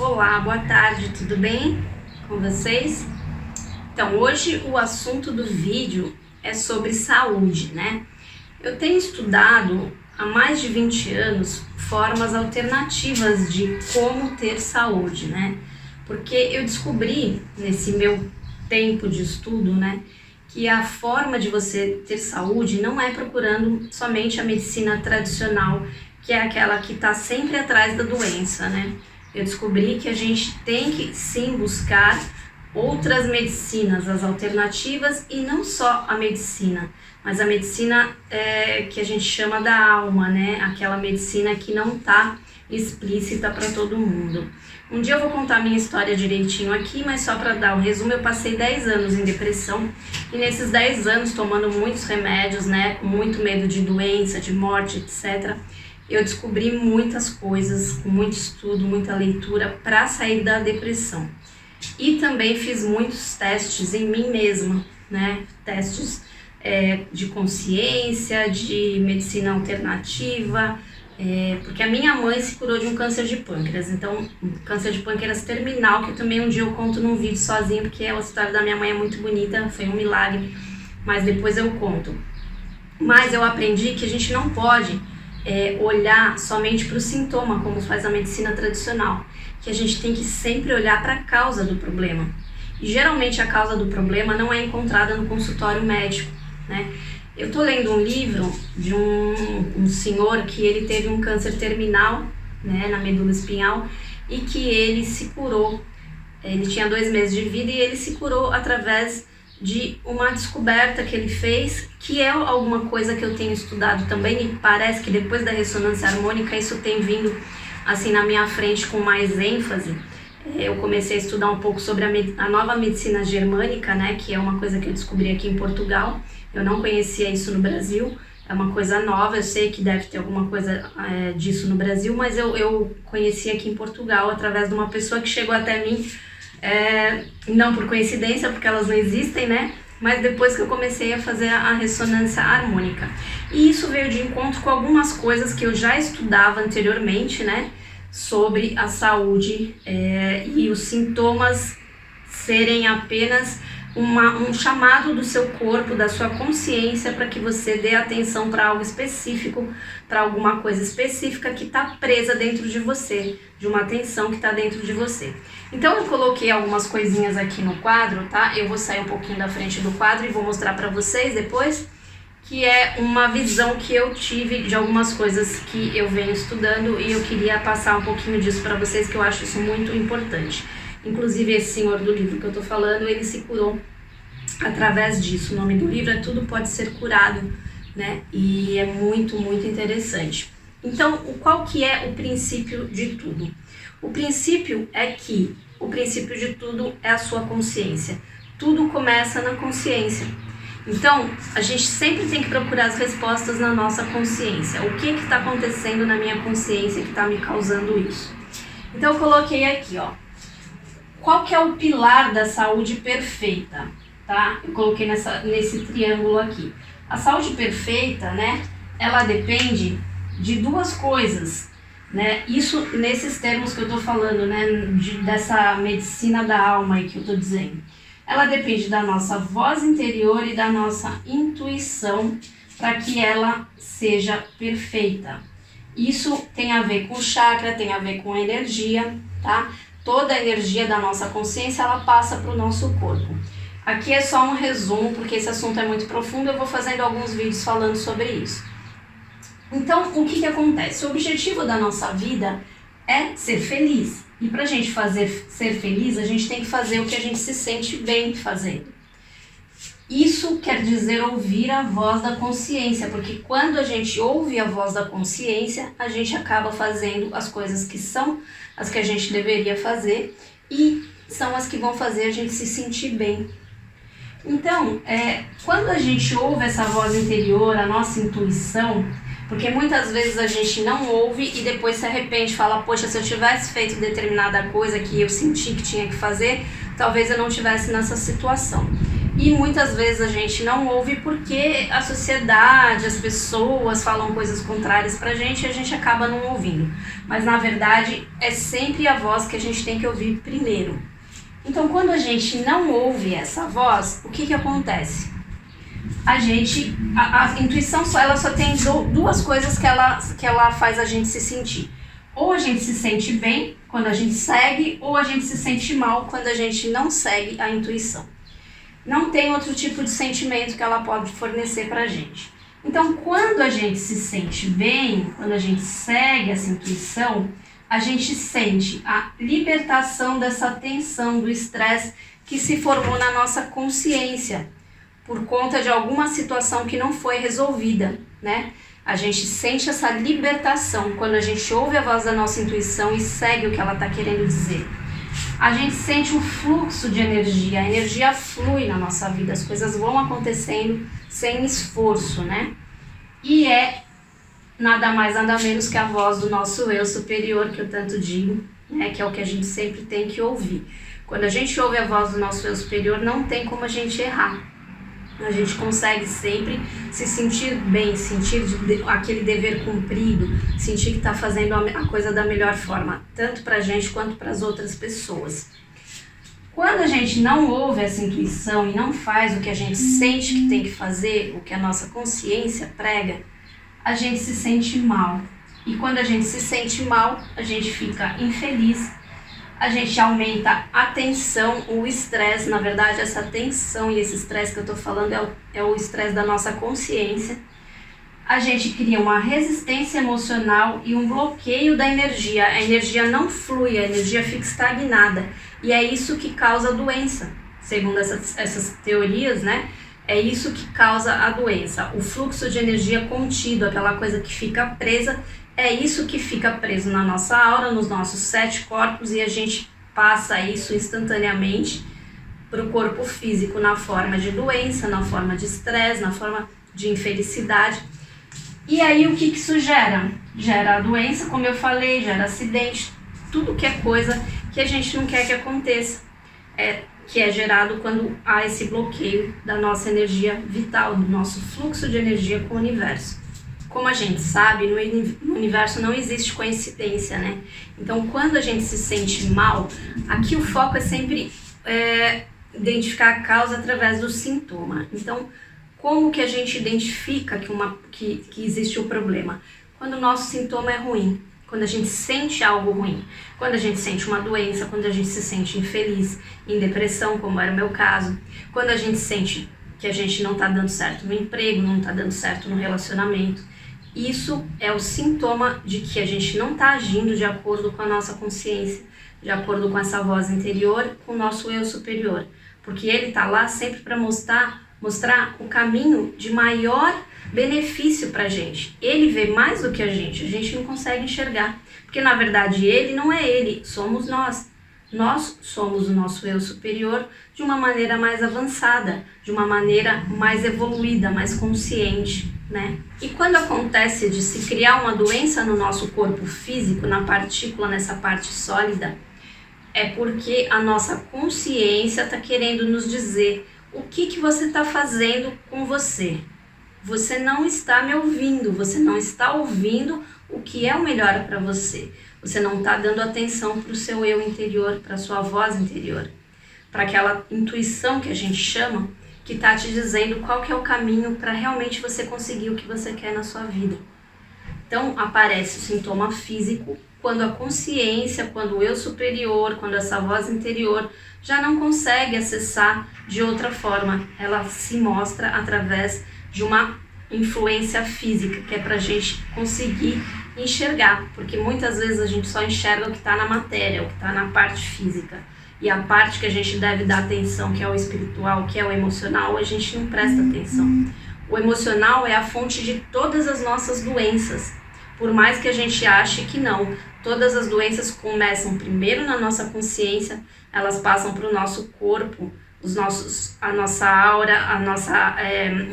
Olá, boa tarde, tudo bem com vocês? Então, hoje o assunto do vídeo é sobre saúde, né? Eu tenho estudado há mais de 20 anos formas alternativas de como ter saúde, né? Porque eu descobri nesse meu tempo de estudo, né, que a forma de você ter saúde não é procurando somente a medicina tradicional, que é aquela que está sempre atrás da doença, né? Eu descobri que a gente tem que sim buscar outras medicinas, as alternativas, e não só a medicina, mas a medicina que a gente chama da alma, né? Aquela medicina que não está explícita para todo mundo. Um dia eu vou contar a minha história direitinho aqui, mas só para dar um resumo, eu passei 10 anos em depressão, e nesses 10 anos tomando muitos remédios, né? Com muito medo de doença, de morte, etc., eu descobri muitas coisas, com muito estudo, muita leitura para sair da depressão. E também fiz muitos testes em mim mesma, né? Testes de consciência, de medicina alternativa, porque a minha mãe se curou de um câncer de pâncreas, então um câncer de pâncreas terminal, que também um dia eu conto num vídeo sozinho, porque a história da minha mãe é muito bonita, foi um milagre, mas depois eu conto. Mas eu aprendi que a gente não pode olhar somente para o sintoma, como faz a medicina tradicional, que a gente tem que sempre olhar para a causa do problema. E geralmente a causa do problema não é encontrada no consultório médico, né? Eu estou lendo um livro de um senhor que ele teve um câncer terminal, né, na medula espinhal, e que ele se curou. Ele tinha 2 meses de vida e ele se curou através de uma descoberta que ele fez, que é alguma coisa que eu tenho estudado também, e parece que depois da ressonância harmônica isso tem vindo assim na minha frente com mais ênfase. Eu comecei a estudar um pouco sobre a nova medicina germânica, né, que é uma coisa que eu descobri aqui em Portugal. Eu não conhecia isso no Brasil, é uma coisa nova, eu sei que deve ter alguma coisa disso no Brasil, mas eu conheci aqui em Portugal através de uma pessoa que chegou até mim, não por coincidência, porque elas não existem, né? Mas depois que eu comecei a fazer a ressonância harmônica. E isso veio de encontro com algumas coisas que eu já estudava anteriormente, né? Sobre a saúde e os sintomas serem apenas um chamado do seu corpo, da sua consciência, para que você dê atenção para algo específico, para alguma coisa específica que está presa dentro de você, de uma atenção que está dentro de você. Então eu coloquei algumas coisinhas aqui no quadro, tá? Eu vou sair um pouquinho da frente do quadro e vou mostrar para vocês depois, que é uma visão que eu tive de algumas coisas que eu venho estudando, e eu queria passar um pouquinho disso para vocês, que eu acho isso muito importante. Inclusive esse senhor do livro que eu tô falando, ele se curou através disso. O nome do livro é Tudo Pode Ser Curado, né? E é muito, muito interessante. Então, qual que é o princípio de tudo? O princípio de tudo é a sua consciência. Tudo começa na consciência. Então, a gente sempre tem que procurar as respostas na nossa consciência. O que está acontecendo na minha consciência que está me causando isso? Então, eu coloquei aqui, ó. Qual que é o pilar da saúde perfeita, tá? Eu coloquei nesse triângulo aqui. A saúde perfeita, né, ela depende de 2 coisas, né? Isso nesses termos que eu tô falando, né, dessa medicina da alma aí que eu tô dizendo. Ela depende da nossa voz interior e da nossa intuição para que ela seja perfeita. Isso tem a ver com chakra, tem a ver com energia, tá? Toda a energia da nossa consciência, ela passa para o nosso corpo. Aqui é só um resumo, porque esse assunto é muito profundo, eu vou fazendo alguns vídeos falando sobre isso. Então, o que acontece? O objetivo da nossa vida é ser feliz. E para a gente ser feliz, a gente tem que fazer o que a gente se sente bem fazendo. Isso quer dizer ouvir a voz da consciência, porque quando a gente ouve a voz da consciência, a gente acaba fazendo as coisas que são as que a gente deveria fazer, e são as que vão fazer a gente se sentir bem. Então, quando a gente ouve essa voz interior, a nossa intuição, porque muitas vezes a gente não ouve e depois se arrepende, fala, poxa, se eu tivesse feito determinada coisa que eu senti que tinha que fazer, talvez eu não estivesse nessa situação. E muitas vezes a gente não ouve porque a sociedade, as pessoas falam coisas contrárias pra gente e a gente acaba não ouvindo. Mas na verdade é sempre a voz que a gente tem que ouvir primeiro. Então quando a gente não ouve essa voz, o que acontece? A intuição ela só tem duas coisas que ela faz a gente se sentir. Ou a gente se sente bem quando a gente segue, ou a gente se sente mal quando a gente não segue a intuição. Não tem outro tipo de sentimento que ela pode fornecer pra gente. Então, quando a gente se sente bem, quando a gente segue essa intuição, a gente sente a libertação dessa tensão, do estresse que se formou na nossa consciência, por conta de alguma situação que não foi resolvida, né? A gente sente essa libertação quando a gente ouve a voz da nossa intuição e segue o que ela está querendo dizer. A gente sente um fluxo de energia, a energia flui na nossa vida, as coisas vão acontecendo sem esforço, né? E é nada mais, nada menos que a voz do nosso eu superior, que eu tanto digo, né? Que é o que a gente sempre tem que ouvir. Quando a gente ouve a voz do nosso eu superior, não tem como a gente errar. A gente consegue sempre se sentir bem, sentir aquele dever cumprido, sentir que está fazendo a coisa da melhor forma, tanto para a gente quanto para as outras pessoas. Quando a gente não ouve essa intuição e não faz o que a gente sente que tem que fazer, o que a nossa consciência prega, a gente se sente mal. E quando a gente se sente mal, a gente fica infeliz, a gente aumenta a tensão, o estresse. Na verdade, essa tensão e esse estresse que eu estou falando é o estresse da nossa consciência. A gente cria uma resistência emocional e um bloqueio da energia. A energia não flui, a energia fica estagnada. E é isso que causa doença. Segundo essas teorias, né? É isso que causa a doença. O fluxo de energia contido, aquela coisa que fica presa, é isso que fica preso na nossa aura, nos nossos 7 corpos, e a gente passa isso instantaneamente para o corpo físico na forma de doença, na forma de estresse, na forma de infelicidade. E aí o que isso gera? Gera a doença, como eu falei, gera acidente, tudo que é coisa que a gente não quer que aconteça, que é gerado quando há esse bloqueio da nossa energia vital, do nosso fluxo de energia com o universo. Como a gente sabe, no universo não existe coincidência, né? Então, quando a gente se sente mal, aqui o foco é sempre identificar a causa através do sintoma. Então, como que a gente identifica que existe o problema? Quando o nosso sintoma é ruim, quando a gente sente algo ruim, quando a gente sente uma doença, quando a gente se sente infeliz, em depressão, como era o meu caso, quando a gente sente que a gente não está dando certo no emprego, não está dando certo no relacionamento. Isso é o sintoma de que a gente não está agindo de acordo com a nossa consciência, de acordo com essa voz interior, com o nosso eu superior. Porque ele está lá sempre para mostrar o caminho de maior benefício para a gente. Ele vê mais do que a gente não consegue enxergar. Porque na verdade ele não é ele, somos nós. Nós somos o nosso eu superior de uma maneira mais avançada, de uma maneira mais evoluída, mais consciente, né? E quando acontece de se criar uma doença no nosso corpo físico, na partícula, nessa parte sólida, é porque a nossa consciência está querendo nos dizer o que você está fazendo com você. Você não está me ouvindo, você não está ouvindo o que é o melhor para você. Você não está dando atenção para o seu eu interior, para a sua voz interior, para aquela intuição que a gente chama, que está te dizendo qual que é o caminho para realmente você conseguir o que você quer na sua vida. Então aparece o sintoma físico quando a consciência, quando o eu superior, quando essa voz interior já não consegue acessar de outra forma. Ela se mostra através de uma influência física, que é para a gente conseguir enxergar, porque muitas vezes a gente só enxerga o que está na matéria, o que está na parte física, e a parte que a gente deve dar atenção, que é o espiritual, que é o emocional, a gente não presta atenção. O emocional é a fonte de todas as nossas doenças, por mais que a gente ache que não. Todas as doenças começam primeiro na nossa consciência, elas passam para o nosso corpo, a nossa aura,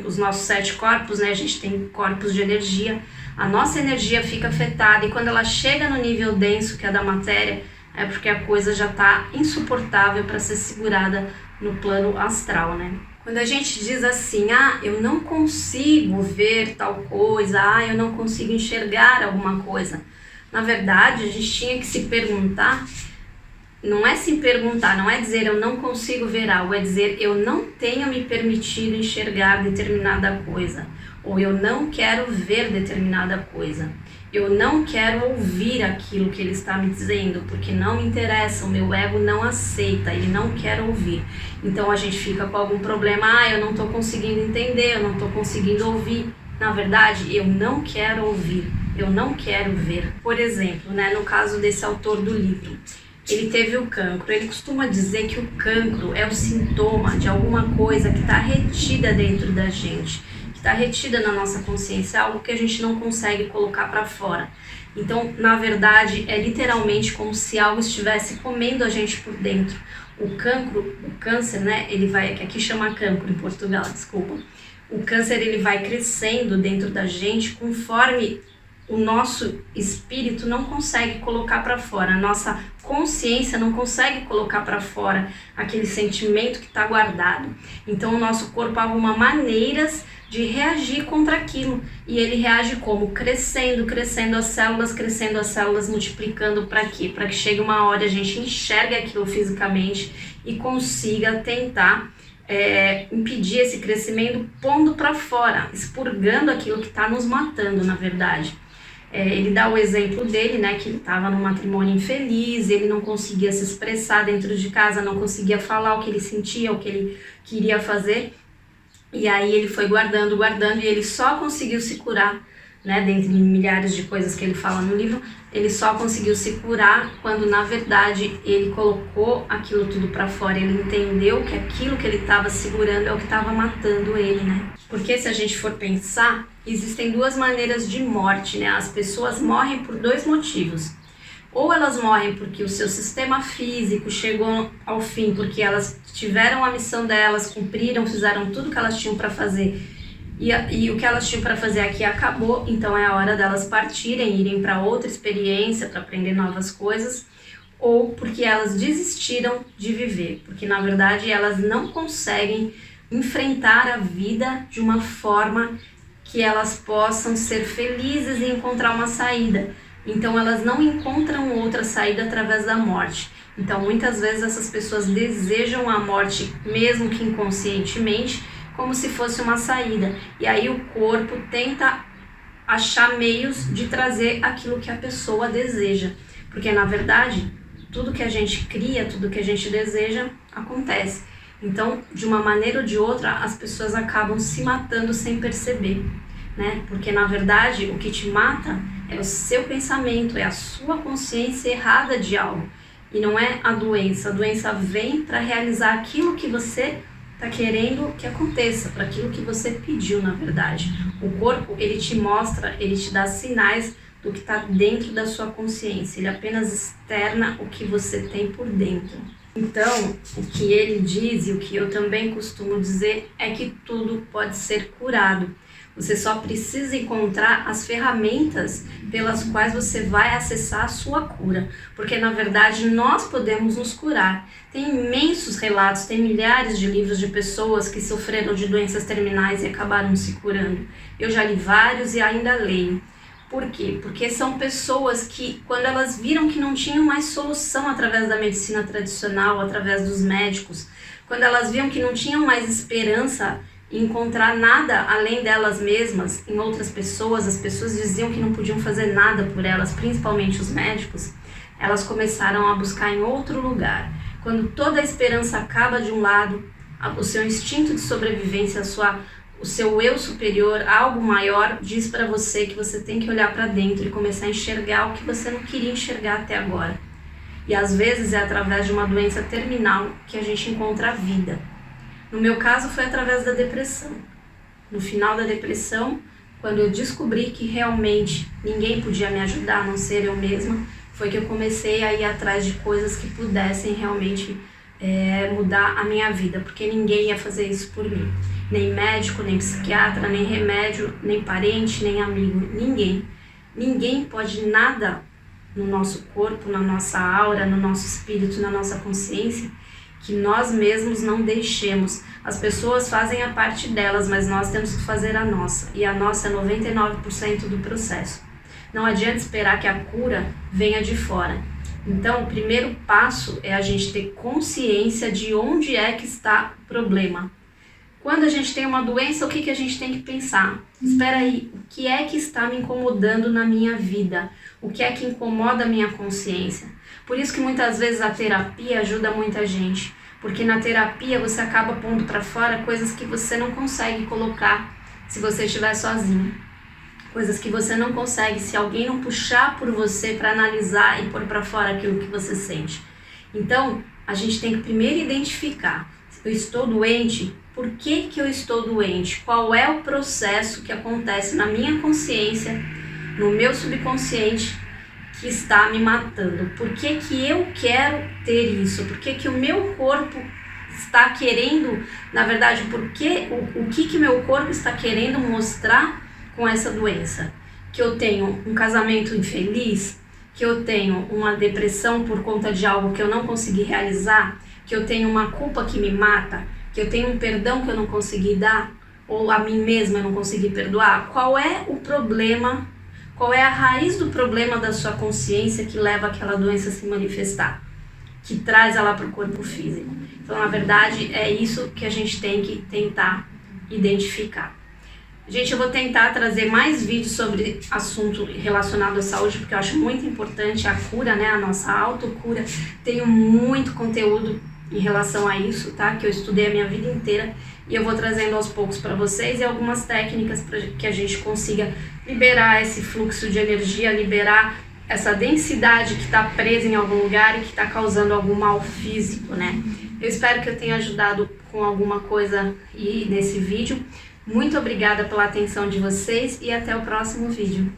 os nossos 7 corpos, né? A gente tem corpos de energia, a nossa energia fica afetada, e quando ela chega no nível denso, que é da matéria, é porque a coisa já está insuportável para ser segurada no plano astral, né? Quando a gente diz assim, eu não consigo ver tal coisa, eu não consigo enxergar alguma coisa, na verdade, a gente tinha que se perguntar, não é se perguntar, não é dizer eu não consigo ver algo, é dizer eu não tenho me permitido enxergar determinada coisa, ou eu não quero ver determinada coisa. Eu não quero ouvir aquilo que ele está me dizendo, porque não me interessa, o meu ego não aceita, ele não quer ouvir. Então a gente fica com algum problema, eu não estou conseguindo entender, eu não estou conseguindo ouvir. Na verdade, eu não quero ouvir, eu não quero ver. Por exemplo, no caso desse autor do livro, ele teve o cancro. Ele costuma dizer que o cancro é o sintoma de alguma coisa que está retida dentro da gente, que está retida na nossa consciência, algo que a gente não consegue colocar para fora. Então, na verdade, é literalmente como se algo estivesse comendo a gente por dentro. O cancro, o câncer, ele vai, que aqui chama cancro em Portugal, desculpa. O câncer, ele vai crescendo dentro da gente conforme o nosso espírito não consegue colocar para fora, a nossa consciência não consegue colocar para fora aquele sentimento que está guardado. Então o nosso corpo arruma maneiras de reagir contra aquilo, e ele reage como? Crescendo as células, multiplicando. Para quê? Para que chegue uma hora a gente enxergue aquilo fisicamente e consiga tentar impedir esse crescimento, pondo para fora, expurgando aquilo que está nos matando, na verdade. Ele dá o exemplo dele, que ele estava num matrimônio infeliz, ele não conseguia se expressar dentro de casa, não conseguia falar o que ele sentia, o que ele queria fazer, e aí ele foi guardando, e ele só conseguiu se curar, dentre milhares de coisas que ele fala no livro, ele só conseguiu se curar quando, na verdade, ele colocou aquilo tudo para fora, ele entendeu que aquilo que ele estava segurando é o que estava matando ele, Porque se a gente for pensar, existem duas maneiras de morte, As pessoas morrem por dois motivos. Ou elas morrem porque o seu sistema físico chegou ao fim, porque elas tiveram a missão delas, cumpriram, fizeram tudo que elas tinham para fazer, e o que elas tinham para fazer aqui acabou, então é a hora delas partirem, irem para outra experiência, para aprender novas coisas, ou porque elas desistiram de viver, porque na verdade elas não conseguem enfrentar a vida de uma forma que elas possam ser felizes e encontrar uma saída. Então elas não encontram outra saída através da morte. Então muitas vezes essas pessoas desejam a morte, mesmo que inconscientemente, como se fosse uma saída. E aí o corpo tenta achar meios de trazer aquilo que a pessoa deseja. Porque na verdade, tudo que a gente cria, tudo que a gente deseja, acontece. Então, de uma maneira ou de outra, as pessoas acabam se matando sem perceber, Porque na verdade, o que te mata é o seu pensamento, é a sua consciência errada de algo. E não é a doença. A doença vem para realizar aquilo que você está querendo que aconteça, para aquilo que você pediu, na verdade. O corpo, ele te mostra, ele te dá sinais do que está dentro da sua consciência. Ele apenas externa o que você tem por dentro. Então, o que ele diz e o que eu também costumo dizer é que tudo pode ser curado. Você só precisa encontrar as ferramentas pelas quais você vai acessar a sua cura. Porque, na verdade, nós podemos nos curar. Tem imensos relatos, tem milhares de livros de pessoas que sofreram de doenças terminais e acabaram se curando. Eu já li vários e ainda leio. Por quê? Porque são pessoas que, quando elas viram que não tinham mais solução através da medicina tradicional, através dos médicos, quando elas viam que não tinham mais esperança em encontrar nada além delas mesmas, em outras pessoas, as pessoas diziam que não podiam fazer nada por elas, principalmente os médicos, elas começaram a buscar em outro lugar. Quando toda a esperança acaba de um lado, o seu instinto de sobrevivência, o seu eu superior, algo maior, diz para você que você tem que olhar para dentro e começar a enxergar o que você não queria enxergar até agora. E às vezes é através de uma doença terminal que a gente encontra a vida. No meu caso foi através da depressão. No final da depressão, quando eu descobri que realmente ninguém podia me ajudar, a não ser eu mesma, foi que eu comecei a ir atrás de coisas que pudessem realmente mudar a minha vida, porque ninguém ia fazer isso por mim. Nem médico, nem psiquiatra, nem remédio, nem parente, nem amigo, ninguém. Ninguém pode nada no nosso corpo, na nossa aura, no nosso espírito, na nossa consciência, que nós mesmos não deixemos. As pessoas fazem a parte delas, mas nós temos que fazer a nossa, e a nossa é 99% do processo. Não adianta esperar que a cura venha de fora. Então, o primeiro passo é a gente ter consciência de onde é que está o problema. Quando a gente tem uma doença, o que a gente tem que pensar? Espera aí, o que é que está me incomodando na minha vida? O que é que incomoda a minha consciência? Por isso que muitas vezes a terapia ajuda muita gente. Porque na terapia você acaba pondo para fora coisas que você não consegue colocar se você estiver sozinho. Coisas que você não consegue se alguém não puxar por você para analisar e pôr para fora aquilo que você sente. Então, a gente tem que primeiro identificar: eu estou doente? Por que eu estou doente? Qual é o processo que acontece na minha consciência, no meu subconsciente, que está me matando? Por que eu quero ter isso? Por que o meu corpo está querendo, na verdade, o que meu corpo está querendo mostrar com essa doença? Que eu tenho um casamento infeliz? Que eu tenho uma depressão por conta de algo que eu não consegui realizar? Que eu tenho uma culpa que me mata? Que eu tenho um perdão que eu não consegui dar? Ou a mim mesma eu não consegui perdoar? Qual é o problema? Qual é a raiz do problema da sua consciência que leva aquela doença a se manifestar? Que traz ela para o corpo físico? Então, na verdade, é isso que a gente tem que tentar identificar. Gente, eu vou tentar trazer mais vídeos sobre assunto relacionado à saúde, porque eu acho muito importante a cura, né? A nossa autocura. Tenho muito conteúdo em relação a isso, tá? Que eu estudei a minha vida inteira e eu vou trazendo aos poucos para vocês, e algumas técnicas para que a gente consiga liberar esse fluxo de energia, liberar essa densidade que está presa em algum lugar e que está causando algum mal físico, né? Eu espero que eu tenha ajudado com alguma coisa nesse vídeo. Muito obrigada pela atenção de vocês e até o próximo vídeo.